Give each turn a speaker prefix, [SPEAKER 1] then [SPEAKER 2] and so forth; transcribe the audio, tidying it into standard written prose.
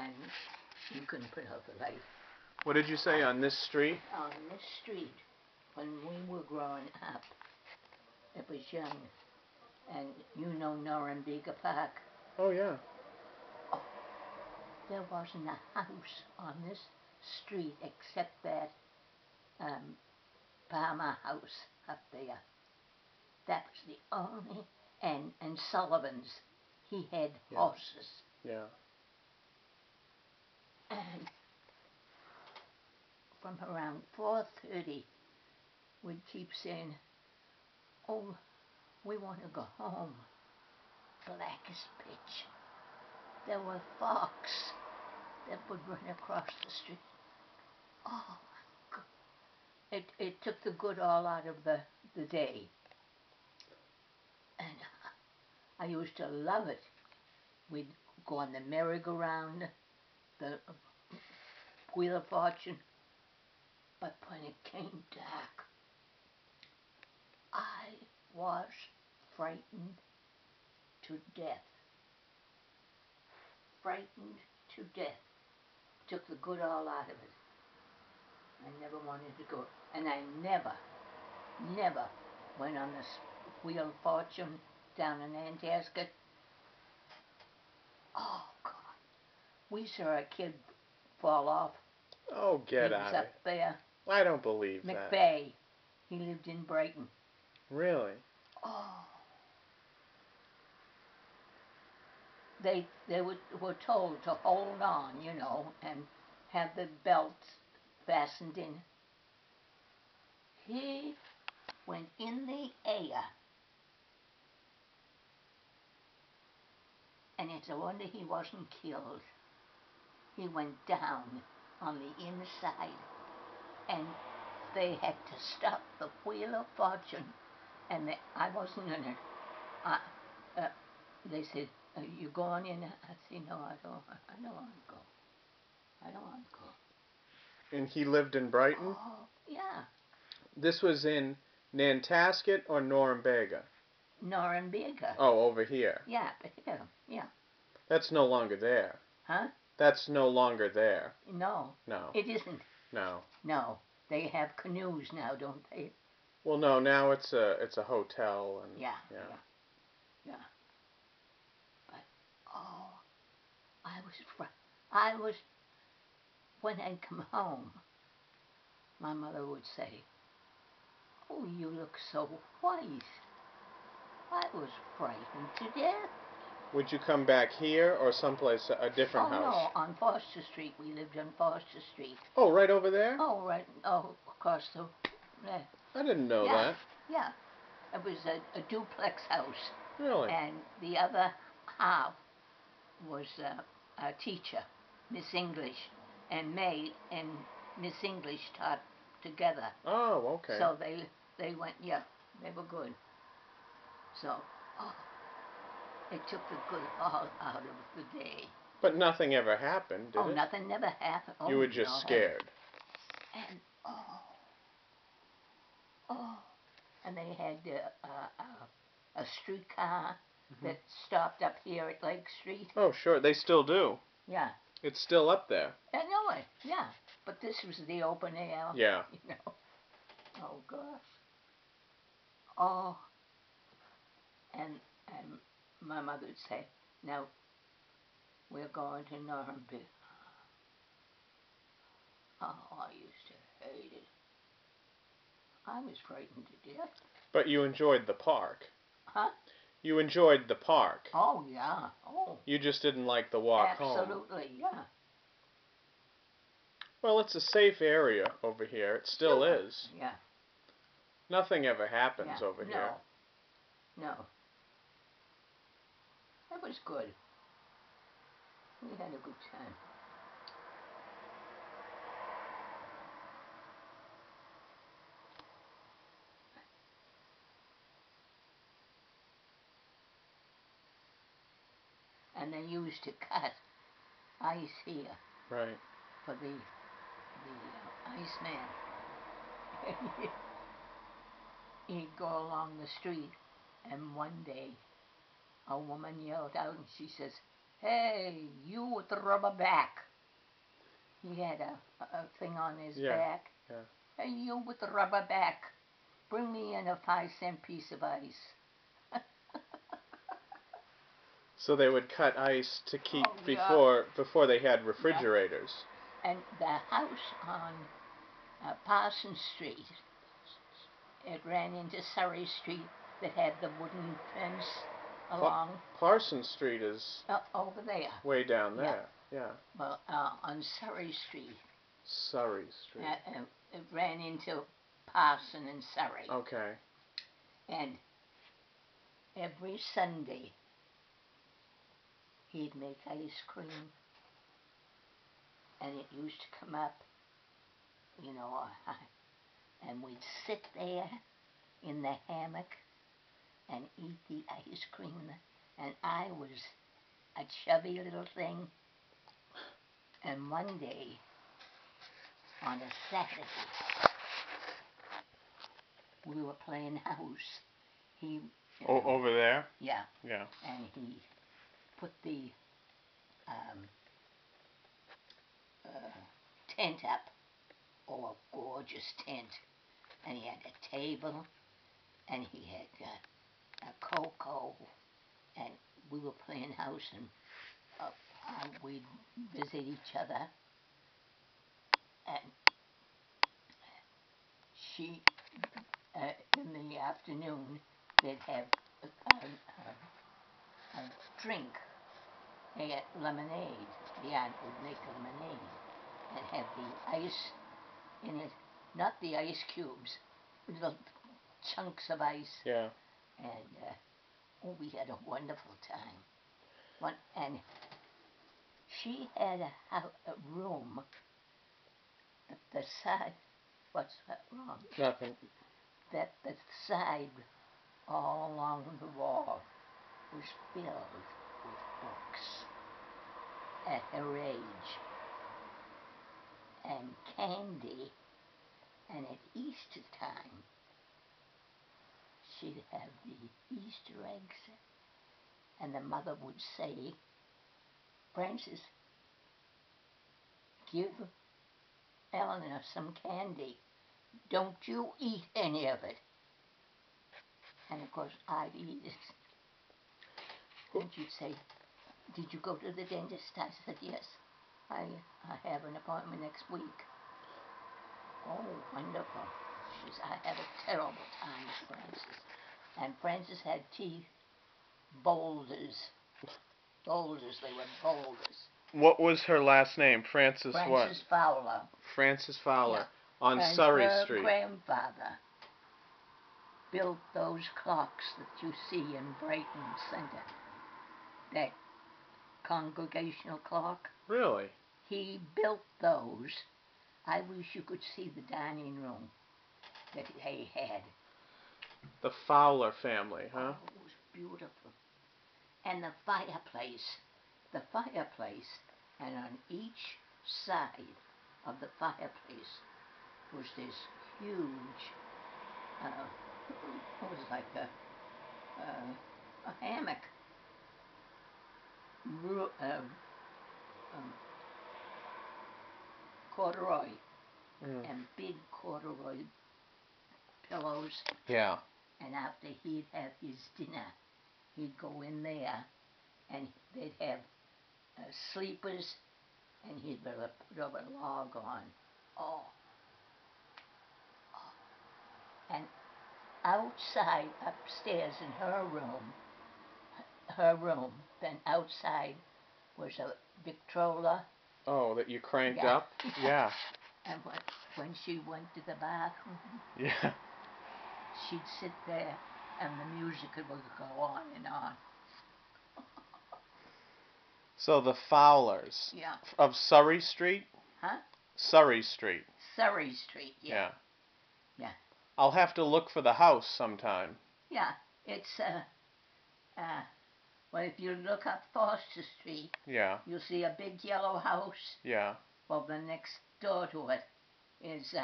[SPEAKER 1] and you couldn't put out the light.
[SPEAKER 2] What did you say, on this street?
[SPEAKER 1] On this street, when we were growing up, it was young, and you know Norumbega Park.
[SPEAKER 2] Oh, yeah.
[SPEAKER 1] Oh, there wasn't a house on this street except that Palmer house up there. That was the only, and Sullivan's. He had horses.
[SPEAKER 2] Yeah.
[SPEAKER 1] And from around 4:30, we'd keep saying, oh, we want to go home. Black as pitch. There were fox that would run across the street. Oh, God. It took the good all out of the day. And I used to love it. We'd go on the merry-go-round, the Wheel of Fortune. But when it came dark, I was frightened to death. Frightened to death. Took the good all out of it. I never wanted to go. And I never went on this Wheel of Fortune down in Antasket. Oh, God. We saw a kid fall off.
[SPEAKER 2] Oh, get out.
[SPEAKER 1] He was up there.
[SPEAKER 2] I don't believe that.
[SPEAKER 1] McVeigh. He lived in Brighton.
[SPEAKER 2] Really?
[SPEAKER 1] Oh. They were told to hold on, you know, and have the belts fastened in. He went in the air. And it's a wonder he wasn't killed. He went down on the inside. And they had to stop the Wheel of Fortune. And I wasn't in it. They said, you going in? I said, no, I don't want to go. I don't want to go.
[SPEAKER 2] And he lived in Brighton?
[SPEAKER 1] Oh, yeah.
[SPEAKER 2] This was in Nantasket or Norumbega?
[SPEAKER 1] Norumbega.
[SPEAKER 2] Oh, over here.
[SPEAKER 1] Yeah, but yeah.
[SPEAKER 2] That's no longer there.
[SPEAKER 1] Huh?
[SPEAKER 2] That's no longer there.
[SPEAKER 1] No.
[SPEAKER 2] No.
[SPEAKER 1] It isn't.
[SPEAKER 2] No.
[SPEAKER 1] No. They have canoes now, don't they?
[SPEAKER 2] Well, no, now it's a hotel and
[SPEAKER 1] yeah. But I was when I'd come home, my mother would say, "Oh, you look so white." I was frightened to death.
[SPEAKER 2] Would you come back here or someplace, a different house?
[SPEAKER 1] Oh, no, on Foster Street. We lived on Foster Street.
[SPEAKER 2] Oh, right over there?
[SPEAKER 1] Oh, right. Oh, of course.
[SPEAKER 2] I didn't know that.
[SPEAKER 1] Yeah. It was a duplex house.
[SPEAKER 2] Really?
[SPEAKER 1] And the other half was a teacher, Miss English. And May and Miss English taught together.
[SPEAKER 2] Oh, okay.
[SPEAKER 1] So they went, they were good. So, it took the good all out of the day.
[SPEAKER 2] But nothing ever happened, did it?
[SPEAKER 1] Oh, nothing never happened. Oh,
[SPEAKER 2] you were just scared.
[SPEAKER 1] And, and they had a streetcar that stopped up here at Lake Street.
[SPEAKER 2] Oh, sure. They still do.
[SPEAKER 1] Yeah.
[SPEAKER 2] It's still up there.
[SPEAKER 1] I know it, yeah. But this was the open air.
[SPEAKER 2] Yeah.
[SPEAKER 1] You know. Oh, gosh. Oh. And my mother would say, now, we're going to Norumbega. Oh, I used to hate it. I was frightened to death.
[SPEAKER 2] But you enjoyed the park.
[SPEAKER 1] Huh?
[SPEAKER 2] You enjoyed the park.
[SPEAKER 1] Oh, yeah. Oh.
[SPEAKER 2] You just didn't like the walk home.
[SPEAKER 1] Absolutely, yeah.
[SPEAKER 2] Well, it's a safe area over here. It still is.
[SPEAKER 1] Yeah.
[SPEAKER 2] Nothing ever happens over here.
[SPEAKER 1] No. That was good. We had a good time. And they used to cut ice here.
[SPEAKER 2] Right.
[SPEAKER 1] For the iceman. He'd go along the street, and one day a woman yelled out and she says, Hey, you with the rubber back. He had a thing on his back.
[SPEAKER 2] Yeah.
[SPEAKER 1] Hey, you with the rubber back. Bring me in a 5-cent piece of ice.
[SPEAKER 2] So they would cut ice to keep
[SPEAKER 1] yeah.
[SPEAKER 2] before they had refrigerators.
[SPEAKER 1] Yeah. And the house on Parsons Street, it ran into Surrey Street that had the wooden fence along.
[SPEAKER 2] Parsons Street is
[SPEAKER 1] over there.
[SPEAKER 2] Way down there. Yeah.
[SPEAKER 1] Well, on Surrey Street.
[SPEAKER 2] Surrey Street.
[SPEAKER 1] It ran into Parson and Surrey.
[SPEAKER 2] Okay.
[SPEAKER 1] And every Sunday he'd make ice cream, and it used to come up, you know, and we'd sit there in the hammock and eat the ice cream, and I was a chubby little thing. And one day, on a Saturday, we were playing house. He
[SPEAKER 2] over there?
[SPEAKER 1] Yeah.
[SPEAKER 2] Yeah.
[SPEAKER 1] And he put the tent up, a gorgeous tent, and he had a table, and he had a cocoa, and we were playing house, and we'd visit each other, and she, in the afternoon, they'd have a drink. They had lemonade. The aunt would make lemonade and have the ice in it, not the ice cubes, little chunks of ice.
[SPEAKER 2] Yeah.
[SPEAKER 1] And we had a wonderful time. And she had a room, the side, what's that wrong?
[SPEAKER 2] Nothing.
[SPEAKER 1] That the side all along the wall was filled with books at her age, and candy, and at Easter time she'd have the Easter eggs, and the mother would say, Francis, give Eleanor some candy. Don't you eat any of it. And of course I'd eat it. And she'd say, did you go to the dentist? I said, yes, I have an appointment next week. Oh, wonderful. She said, I had a terrible time, Francis. And Francis had teeth, boulders. Boulders, they were boulders.
[SPEAKER 2] What was her last name? Francis what?
[SPEAKER 1] Francis Fowler.
[SPEAKER 2] Francis Fowler. Yeah. On
[SPEAKER 1] and
[SPEAKER 2] Surrey
[SPEAKER 1] her
[SPEAKER 2] Street.
[SPEAKER 1] Grandfather built those clocks that you see in Brighton Center. That congregational clock.
[SPEAKER 2] Really?
[SPEAKER 1] He built those. I wish you could see the dining room that they had.
[SPEAKER 2] The Fowler family, huh?
[SPEAKER 1] Oh, it was beautiful. And the fireplace, and on each side of the fireplace was this huge, it was like a hammock, corduroy, and big corduroy pillows.
[SPEAKER 2] Yeah.
[SPEAKER 1] And after he'd have his dinner, he'd go in there, and they'd have sleepers, and he'd put a log on. Oh. And outside, upstairs in her room, then outside was a Victrola.
[SPEAKER 2] Oh, that you cranked up? Yeah.
[SPEAKER 1] And when she went to the bathroom,
[SPEAKER 2] yeah,
[SPEAKER 1] she'd sit there, and the music would go on and on.
[SPEAKER 2] So the Fowlers.
[SPEAKER 1] Yeah.
[SPEAKER 2] Of Surrey Street?
[SPEAKER 1] Huh?
[SPEAKER 2] Surrey Street.
[SPEAKER 1] Surrey Street, yeah. Yeah.
[SPEAKER 2] I'll have to look for the house sometime.
[SPEAKER 1] Yeah, it's, well, if you look up Foster Street,
[SPEAKER 2] yeah,
[SPEAKER 1] you'll see a big yellow house.
[SPEAKER 2] Yeah.
[SPEAKER 1] Well, the next door to it is